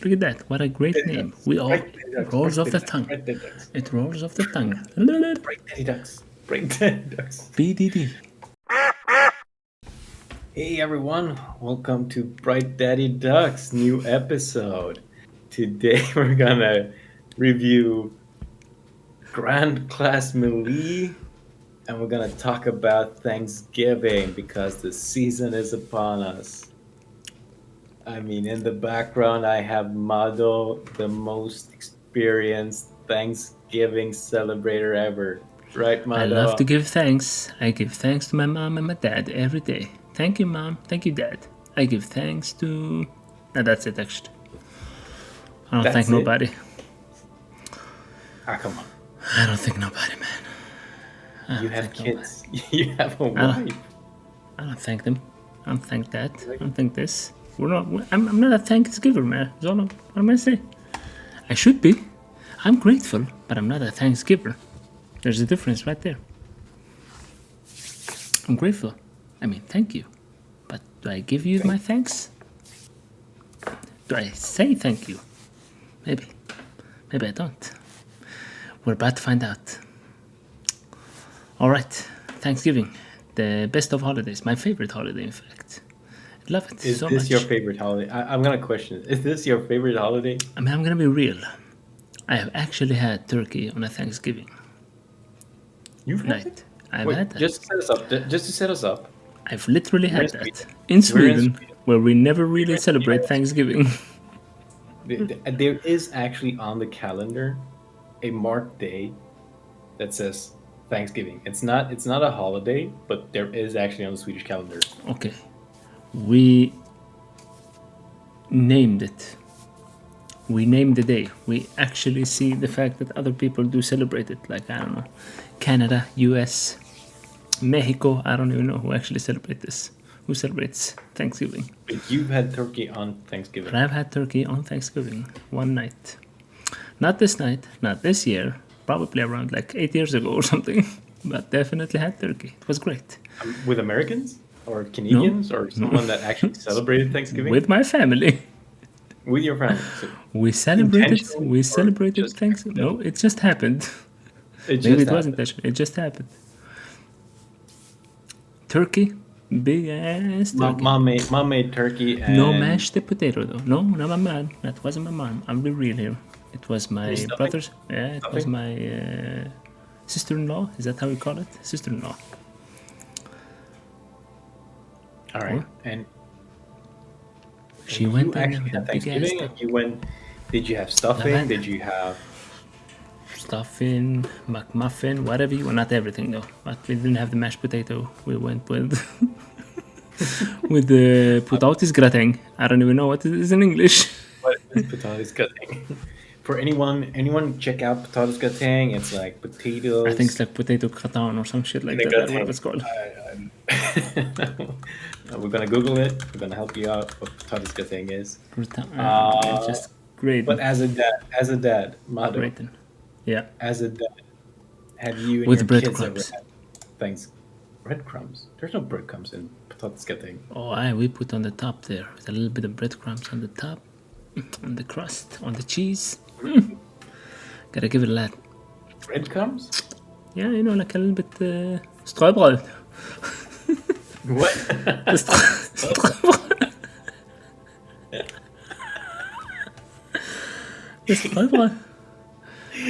Look at that. What a great Daddy name. ducks. We all Bright daddy ducks. rolls Bright off the daddy ducks. tongue. Bright daddy ducks. It rolls off the tongue. Bright daddy ducks. Bright daddy ducks. BDD. Hey everyone, welcome to Bright Daddy Ducks new episode. Today we're gonna review Grand Class Melee and we're gonna talk about Thanksgiving because the season is upon us. I mean, in the background I have Mado, the most experienced Thanksgiving celebrator ever. Right, Mado? I love to give thanks. I give thanks to my mom and my dad every day. Thank you, mom. Thank you, dad. I give thanks to... No, that's it, actually. I don't That's thank it? nobody. Come on. I don't thank nobody, man. I You don't have thank nobody. kids. You have a don't- wife. I don't thank them. I don't thank that. I don't thank this. I'm not a thanksgiver, man. That's all what am I gonna say? I should be. I'm grateful, but I'm not a thanksgiver. There's a difference right there. I'm grateful. I mean, thank you. But do I give you my thanks? Do I say thank you? Maybe. Maybe I don't. We're about to find out. Alright, Thanksgiving. The best of holidays. My favorite holiday, in fact. I love it Is so this much. your favorite holiday? I'm gonna question it. Is this your favorite holiday? I mean, I'm gonna be real. I have actually had turkey on a Thanksgiving You've had it? night. I've Wait, had that. just to set us up. Just to set us up. I've literally We're had in that Sweden. in We're in Sweden, Sweden. where we never really in celebrate Sweden. Thanksgiving. There is actually on the calendar a marked day that says Thanksgiving. It's not a holiday, but there is actually on the Swedish calendar. Okay, we named it. We named the day. We actually see the fact that other people do celebrate it, like, I don't know, Canada, US, Mexico. I don't even know who actually celebrate this. Who celebrates Thanksgiving? But you've had turkey on Thanksgiving. But I've had turkey on Thanksgiving one night. Not this night, not this year, probably around like 8 years ago or something, but definitely had turkey. It was great. With Americans or Canadians or someone that actually celebrated Thanksgiving With my family. with your family. So We celebrated Intentionally or just Thanksgiving. No, it just happened. it Maybe just it wasn't intentional. It just happened. Turkey, big ass turkey. Mom made turkey and No mashed potato though. No, not my mom. That wasn't my mom. I'll be real here. It was my stuffing? brother's. Yeah, it was Stuffing? my sister-in-law. Is that how we call it? Sister-in-law. all right. And She you went in actually with a had big ass Thanksgiving. And you went. Did you have stuffing? had- Did you have? stuffing, McMuffin, whatever you want. Not everything though. But we didn't have the mashed potato. We went with with the potatis gratin. I don't even know what it is in English. What is potatoes gutting? For anyone check out potatoes gutting. It's like potatoes. I think it's like potato gratin or some shit like in a that. That's gratin. what it's called. We're gonna Google it. We're gonna help you out what potatoes gutting is. Gratin. Uh, Just great. But as a dad, Mado, Gratin. Yeah. as a dad, have you and With your kids ever breadcrumbs. had things? Breadcrumbs? There's no breadcrumbs in potatoes gutting. Oh, we put on the top there with a little bit of breadcrumbs on the top, on the crust, on the cheese. Gotta give it a lot. Breadcrumbs? Yeah, you know, like a little bit strøbrød. What? Strøbrød. The strøbrød.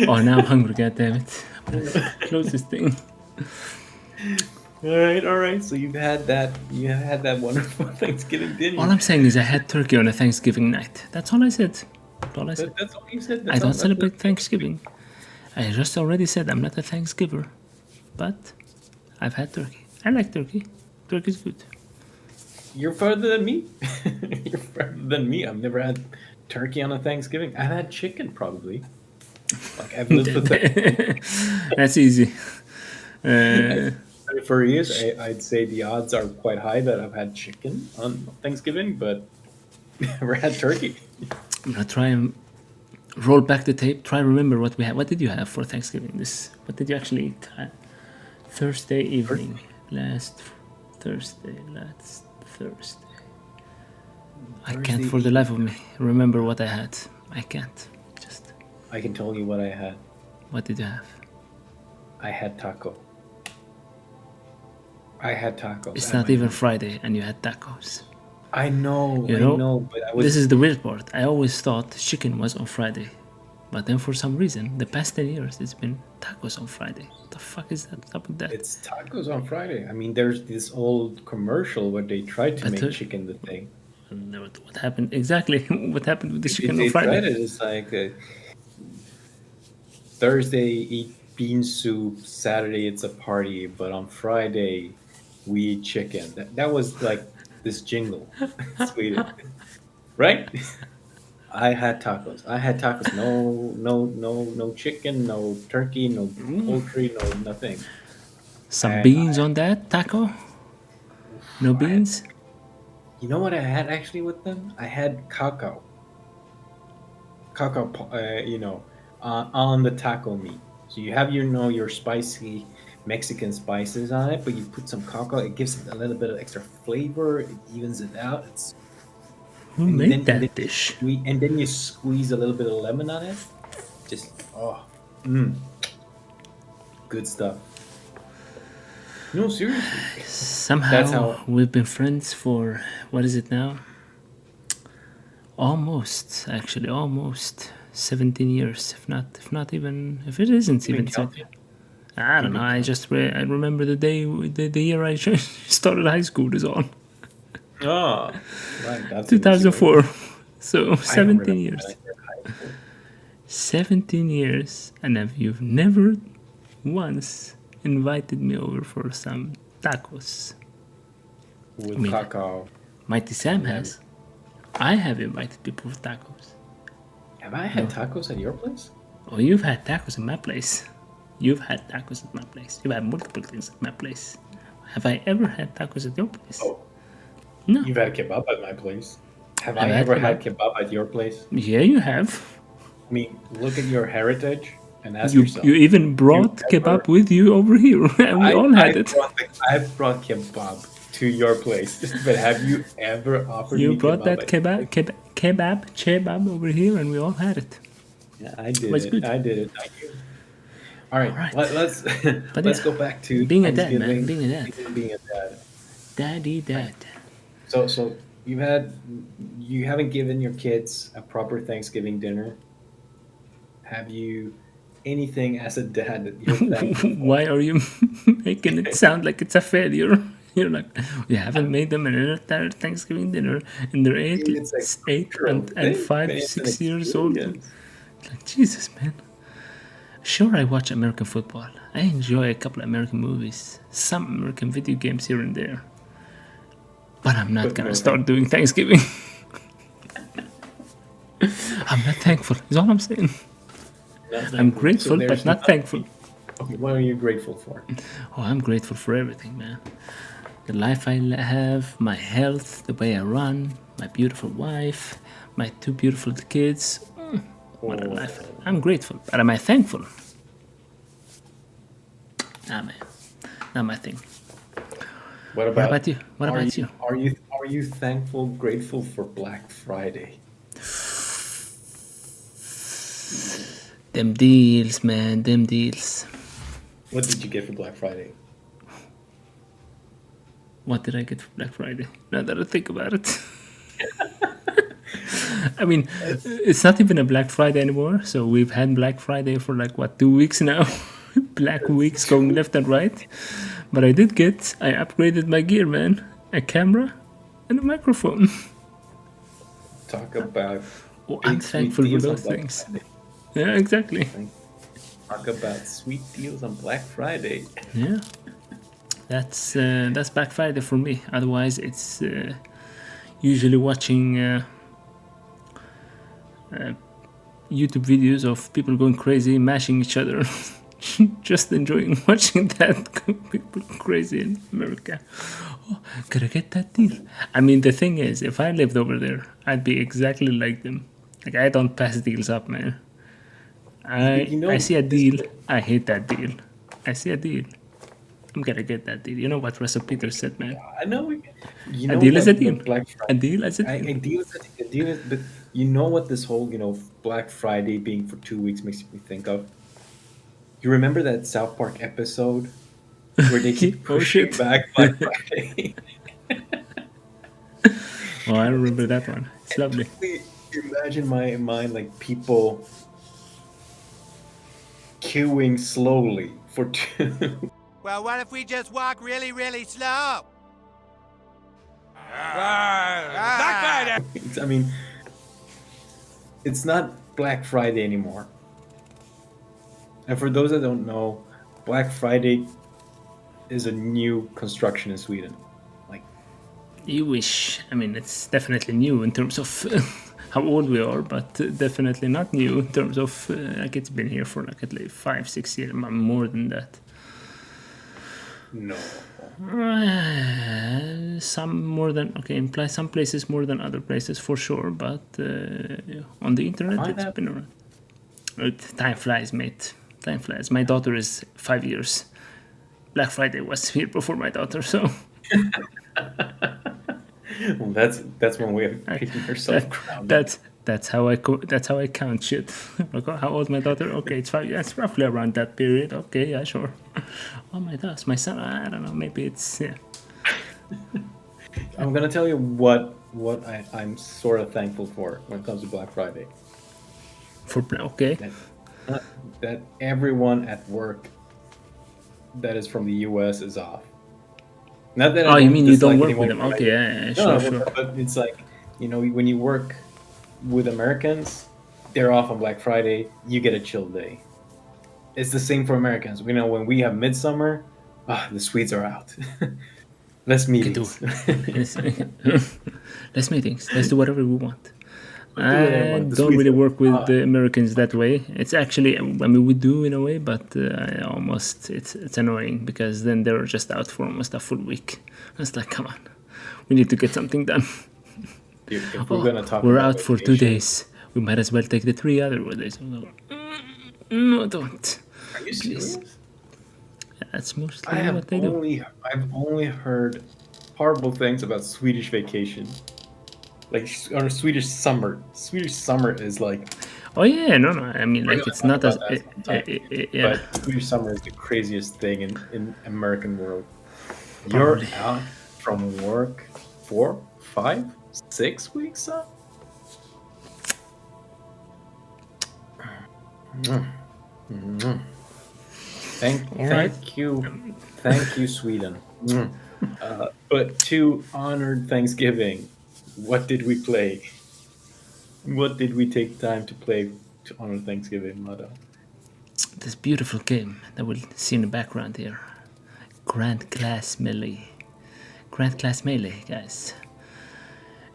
Oh, now I'm hungry, goddammit. I'm gonna close this thing. all right. So you've had that. You had that wonderful Thanksgiving, didn't you? All I'm saying is I had turkey on a Thanksgiving night. That's all I said. That's all I said. That's all you said. I don't celebrate Thanksgiving. I just already said I'm not a Thanksgiver, but I've had turkey. I like turkey. Turkey's good. You're further than me. You're further than me. I've never had turkey on a Thanksgiving. I've had chicken probably. Like I've lived with that That's easy. for years. I'd say the odds are quite high that I've had chicken on Thanksgiving, but never had turkey. I'm gonna try and roll back the tape. Try and remember what we had. What did you have for Thanksgiving? What did you actually eat? Thursday evening. Last Thursday. I can't Thursday for the life of me remember what I had. I can't. Just I can tell you what I had. what did you have? I had taco. I had tacos. It's at not my even house. Friday and you had tacos. I know, You I know, know, but I was. this is the weird part. I always thought chicken was on Friday. But then for some reason, the past 10 years, it's been tacos on Friday. What the fuck is that? What's up with that? It's tacos on Friday. I mean, there's this old commercial where they tried to But make chicken the thing. what happened exactly? What happened with the chicken on They tried Friday? it. It's like Thursday eat bean soup. Saturday it's a party, but on Friday we eat chicken. That was like this jingle, Sweden, right? I had tacos. I had tacos. No chicken, no turkey, no poultry, no nothing. Some And beans on that taco? No I had, beans? you know what I had actually with them? I had cacao, on the taco meat. So you have your spicy Mexican spices on it, but you put some cacao. It gives it a little bit of extra flavor. It evens it out. Who And made then and then that dish? you squeeze a little bit of lemon on it. Just good stuff. No, seriously. That's Somehow how. we've been friends for what is it now? Actually, almost 17 years. If not even, if it isn't You've even been 17. counting. I don't know. I just I remember the day, the year I started high school is on Oh, right. That's an easy way. 2004. So I don't 17 remember when I years. started high school. 17 years, and you've never once invited me over for some tacos. With mean, cacao. Mighty Sam Never. has. I have invited people for tacos. Have I had tacos at your place? Oh, you've had tacos at my place. You've had tacos at my place. You've had multiple things at my place. Have I ever had tacos at your place? Oh, No. you've had kebab at my place. Have I've I had ever had kebab at your place? Yeah, you have. I mean, look at your heritage and ask You yourself. you even brought You ever- kebab with you over here, and we all had it. I brought kebab to your place, but have you ever offered You me brought kebab? that kebab over here, and we all had it. Yeah, I did Was it. good. I did it. Thank you. All right, right. let's But let's yeah, go back to being a dad, man, Thanksgiving, being a dad. Being a dad. Daddy, dad. So you haven't given your kids a proper Thanksgiving dinner. Have you anything as a dad that you're thankful for? Why are you making it sound like it's a failure? You're like, we haven't made them an entire Thanksgiving dinner, and they're eight It's a cultural and thing, 5, man. It's an 6 years old. experience. Like, Jesus, man. Sure, I watch American football. I enjoy a couple of American movies, some American video games here and there. But I'm not But gonna no start doing Thanksgiving. I'm not thankful, is all I'm saying. I'm grateful, So but there's not thankful. Okay, what are you grateful for? Oh, I'm grateful for everything, man. The life I have, my health, the way I run, my beautiful wife, my 2 beautiful kids. What a life. I'm grateful, but am I thankful? Nah, man. Not my thing. What about you? What are about you? Are you thankful, grateful for Black Friday? Them deals, man. Them deals. What did you get for Black Friday? What did I get for Black Friday? Now that I think about it. I mean, it's not even a Black Friday anymore. So we've had Black Friday for like, what, 2 weeks now? Black weeks going left and right. But I upgraded my gear, man. A camera and a microphone. Talk about Oh, big, I'm sweet thankful for deals on those Black things. Friday. Yeah, exactly. Talk about sweet deals on Black Friday. Yeah. That's Black Friday for me. Otherwise, it's usually watching YouTube videos of people going crazy, mashing each other. Just enjoying watching that. People crazy in America. Oh, gotta get that deal. I mean, the thing is, if I lived over there, I'd be exactly like them. Like, I don't pass deals up, man. I see a deal, I hate that deal. I see a deal, I'm gonna get that deal. You know what Russell Peters said, man? I know. You A know deal is a what? deal. Black A Friday. deal is a deal. A deal is, but you know what this whole Black Friday being for 2 weeks makes me think of. You remember that South Park episode where they keep Oh pushing shit! back Black Friday? Oh, I remember that one. It's lovely. Imagine my mind like people queuing slowly for two. Well, what if we just walk really, really slow? I mean, it's not Black Friday anymore. And for those that don't know, Black Friday is a new construction in Sweden. Like, You wish. I mean, it's definitely new in terms of how old we are, but definitely not new in terms of like it's been here for like at least 5-6 years, more than that. no. Some more than implies some places more than other places for sure, but on the internet it's been around. Time flies, mate. Time flies. My daughter is 5 years. Black Friday was here before my daughter, so. Well, that's one way of keeping yourself grounded. That's how I count shit. Like, how old my daughter? Okay, it's 5 years. It's roughly around that period. Okay, yeah, sure. Oh my gosh, my son. I don't know. Maybe it's yeah. I'm gonna tell you what I'm sort of thankful for when it comes to Black Friday. Okay. That everyone at work that is from the US is off. Not that Oh, you mean you don't work anyone, with them? right? Okay, yeah, No, sure. but it's like, when you work with Americans, they're off on Black Friday, you get a chill day. It's the same for Americans. When we have midsummer, the Swedes are out. Less meetings. Less meetings. Let's do whatever we want. whatever we I want. The don't Swedes really are- work with the Americans that way. It's actually, I mean, we do in a way, but it's annoying because then they're just out for almost a full week. It's like, come on, we need to get something done. If we're gonna talk We're about out for 2 vacation- days. We might as well take the 3 other days. No, don't. Are you serious? That's mostly what they do. I've only heard horrible things about Swedish vacation. Like, or Swedish summer. Swedish summer is like, Oh yeah, no. I mean, like gonna it's talk not as about that sometime. yeah. but Swedish summer is the craziest thing in American world. You're Probably. out from work 4, 5, 6 weeks up. Thank you, Sweden. But to honor Thanksgiving, what did we play? What did we take time to play to honor Thanksgiving, Mado? This beautiful game that we'll see in the background here. Grand Class Melee. Grand Class Melee, guys,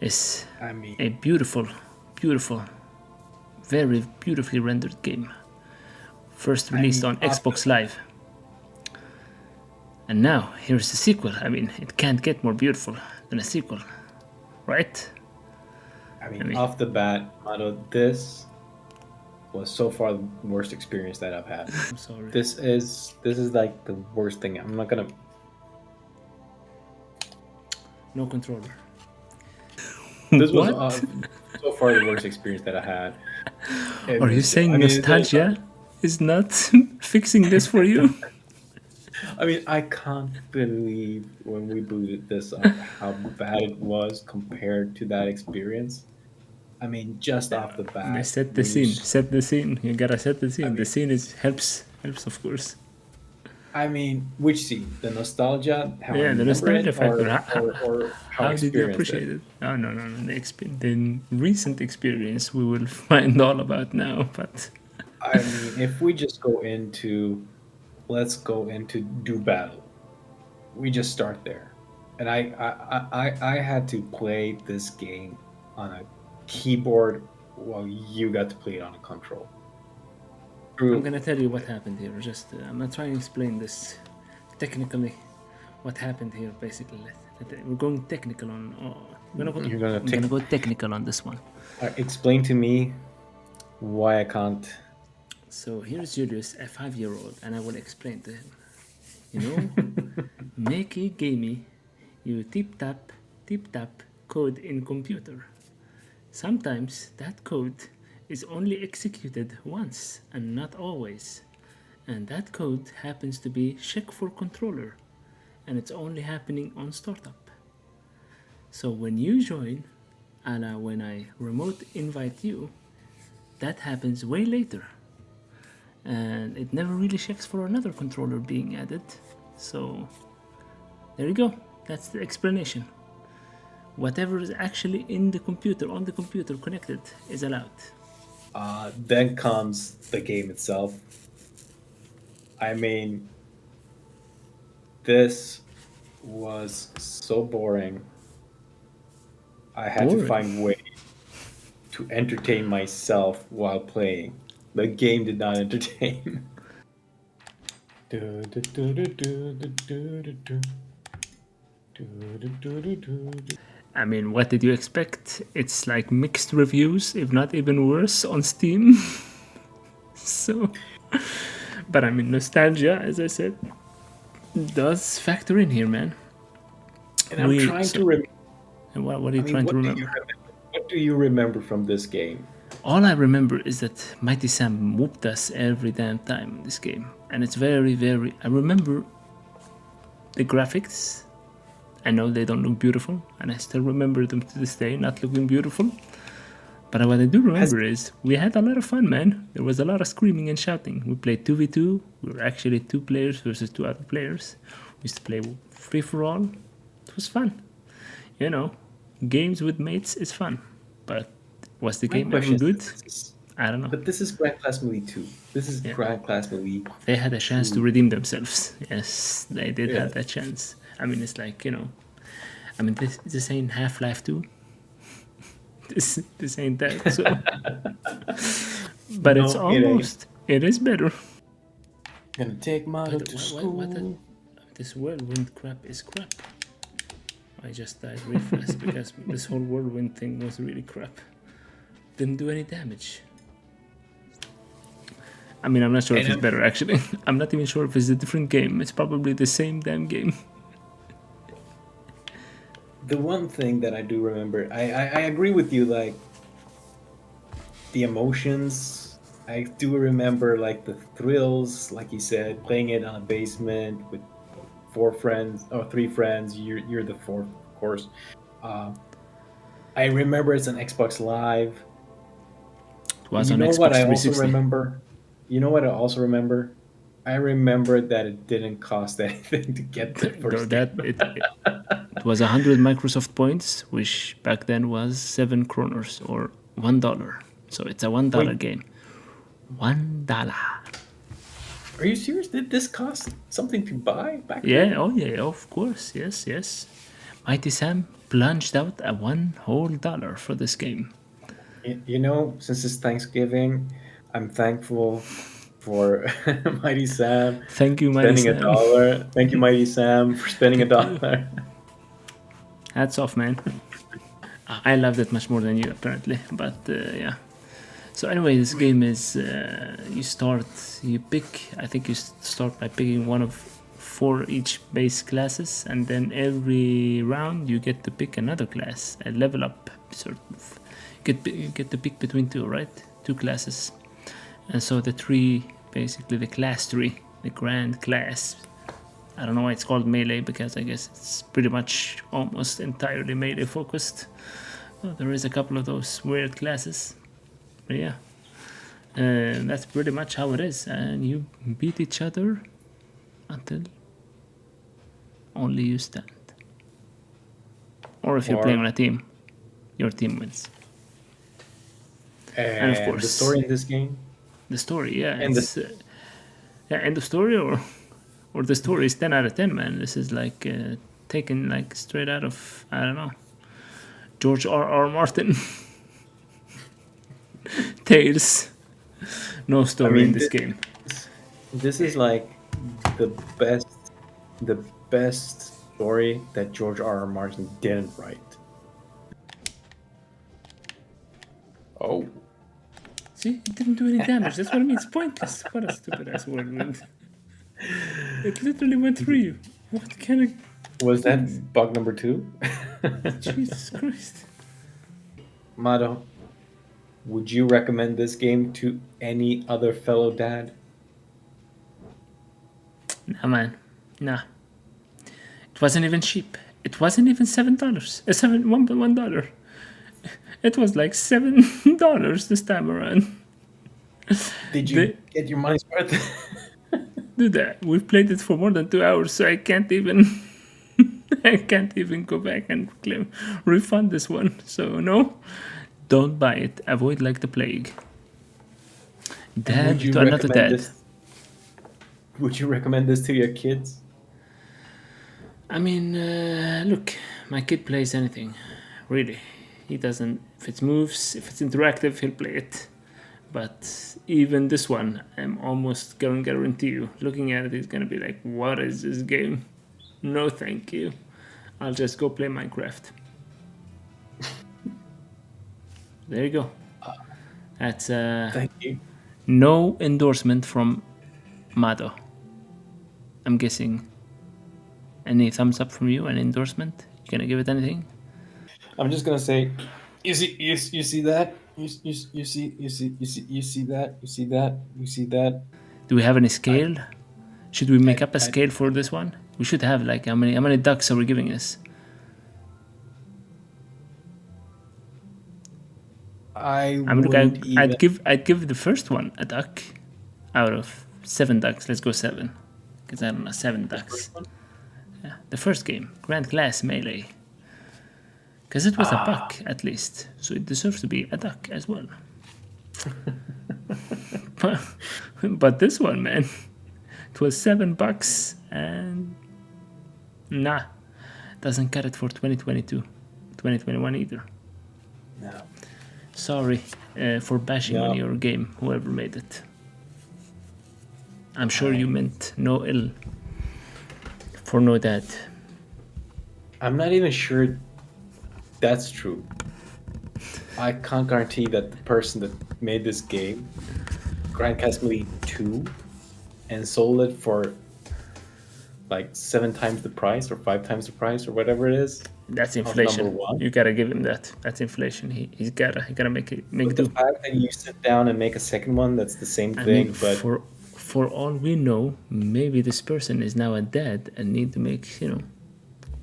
is I mean, a beautiful, very beautifully rendered game. First released on Xbox Live. And now, here's the sequel. I mean, it can't get more beautiful than a sequel, right? off the bat, Mado, this was so far the worst experience that I've had. I'm sorry. This is like the worst thing. I'm not gonna. No controller. This was What? so far the worst experience that I had. It Are you was- saying I mean, it's- nostalgia is not fixing this for you? I mean, I can't believe when we booted this up how bad it was compared to that experience. I mean, just off the bat. They set the when you scene. Set the scene. You gotta set the scene. I The mean- scene helps of course. I mean, which scene? The nostalgia? How I Yeah, the remember nostalgia it, factor. or how, How did you appreciate it? Oh no. The recent experience we will find all about now. But I mean, if we just let's go into do battle. We just start there, and I had to play this game on a keyboard while you got to play it on a control. I'm gonna tell you what happened here. Just I'm gonna try and explain this technically. What happened here, basically. We're going technical on. I'm gonna go technical on this one. Explain to me why I can't. So here's Julius, a 5-year-old, and I will explain to him. You know, Makey gamey, you tip tap code in computer. Sometimes that code is only executed once and not always. And that code happens to be check for controller, and it's only happening on startup. So when you join, and when I remote invite you, that happens way later. And it never really checks for another controller being added. So there you go. That's the explanation. Whatever is actually in the computer, on the computer connected, is allowed. Then comes the game itself. I mean, this was so boring. I had to Boring? find ways to entertain myself while playing. The game did not entertain. I mean, what did you expect? It's like mixed reviews, if not even worse, on Steam. So, but I mean, nostalgia, as I said, does factor in here, man. And I'm trying to remember. And what are you trying to remember? What do you remember from this game? All I remember is that Mighty Sam whooped us every damn time in this game. And it's very, very... I remember the graphics. I know they don't look beautiful, and I still remember them to this day not looking beautiful. But what I do remember is we had a lot of fun, man. There was a lot of screaming and shouting. We played 2v2. We were actually 2 players versus 2 other players. We used to play free-for-all. It was fun. You know, games with mates is fun. But was the game ever good? I don't know. But this is Grand Class Melee 2. This is Grand Class Melee. They had a chance to redeem themselves. Yes, they did have that chance. I mean, it's like, you know, I mean, this ain't Half-Life 2. This ain't that. So. But no, it's almost. It is better. Gonna take Mario to school. This whirlwind crap is crap. I just died real fast because this whole whirlwind thing was really crap. Didn't do any damage. I mean, I'm not sure if it's better, actually. I'm not even sure if it's a different game. It's probably the same damn game. The one thing that I do remember, I agree with you, like, the emotions. I do remember, like, the thrills, like you said, playing it on a basement with 4 friends, or 3 friends. You're the 4th, of course. I remember it's an Xbox Live. It was on Xbox 360. You know what I also remember? I remember that it didn't cost anything to get the first it was 100 Microsoft points, which back then was 7 kroners or $1. So it's a $1 game. $1. Are you serious? Did this cost something to buy back then? Yeah, oh yeah, of course. Yes. Mighty Sam plunged out a $1 for this game. You know, since it's Thanksgiving, I'm thankful for Mighty Sam. Thank you, Mighty Sam. Spending $1. Thank you, Mighty Sam, for spending $1. Hats off, man. I loved it much more than you, apparently. But yeah. So anyway, this game is you pick. I think you start by picking one of 4 each base classes, and then every round you get to pick another class, a level up sort of. You get to pick between 2, right? 2 classes. And so the class tree, the grand class. I don't know why it's called melee, because I guess it's pretty much almost entirely melee focused. Well, there is a couple of those weird classes. But yeah, that's pretty much how it is. And you beat each other until only you stand. Or if you're playing on a team, your team wins. And of course, the story in this game? The story, yeah. And end of story, or the story is 10 out of 10, man. This is like taken like straight out of, I don't know, George R.R. Martin. Tales. No story in this game. This is like the best story that George R.R. Martin didn't write. Oh. See, it didn't do any damage. That's what I mean. It's pointless. What a stupid ass whirlwind. It literally went through you. What kind of Was that bug number 2? Jesus Christ? Mado, would you recommend this game to any other fellow dad? Nah, man. Nah. It wasn't even cheap. It wasn't even $7. $1. It was like $7 this time around. Did you The- get your money's worth? Dude, we've played it for more than 2 hours, so I can't even I can't even go back and refund this one. So no, don't buy it. Avoid like the plague. Dad Would you to another recommend dad. this? Would you recommend this to your kids? I mean, look, my kid plays anything, really. He doesn't. If it moves, if it's interactive, he'll play it. But even this one, I'm almost going to guarantee you, looking at it, he's gonna be like, "What is this game? No, thank you. I'll just go play Minecraft." There you go. That's Thank you. no endorsement from Mado. I'm guessing. Any thumbs up from you? An endorsement? You gonna give it anything? I'm just gonna say, you see that? You see that? Do we have any scale? Should we make up a I- scale for this one? We should have like how many ducks are we giving this? I'd give the first one a duck out of 7 ducks. Let's go 7, because I don't know, 7 ducks. Yeah, the first game, Grand Class Melee, because it was a buck at least, so it deserves to be a duck as well. but this one, man, it was $7 and nah, doesn't cut it for 2022, 2021 either. No. Sorry for bashing on your game, whoever made it. I'm sure you meant no ill for no dad. I'm not even sure that's true. I can't guarantee that the person that made this game, Grand Chess Melee 2, and sold it for like 7 times the price or 5 times the price or whatever it is. That's number inflation. 1. You gotta give him that. That's inflation. He gotta make But do. the fact that you sit down and make a second one, that's the same I thing. mean, But for all we know, maybe this person is now a dad and need to make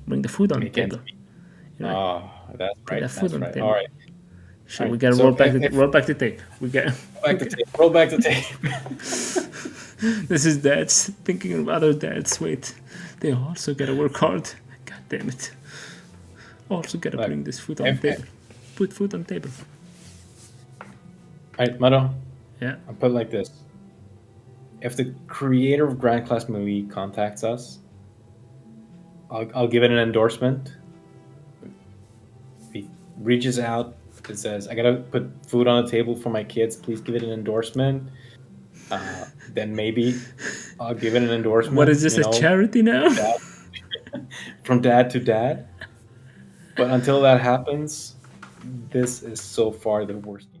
bring the food on the Make ends table. meet. You know, That's right. that food That's on the right. table. All right. sure, we Alright, gotta so roll back the tape. We got Roll back the tape. this is dads thinking of other dads. Wait, they also gotta work hard. God damn it! Also gotta Look, bring this food on the table. Put food on the table. All right, Mado. Yeah. I'll put it like this. If the creator of Grand Class Melee contacts us, I'll give it an endorsement. If he reaches out and says, I gotta put food on the table for my kids, please give it an endorsement. Then maybe I'll give it an endorsement. What is this, a charity now? From dad to dad. But until that happens, this is so far the worst game.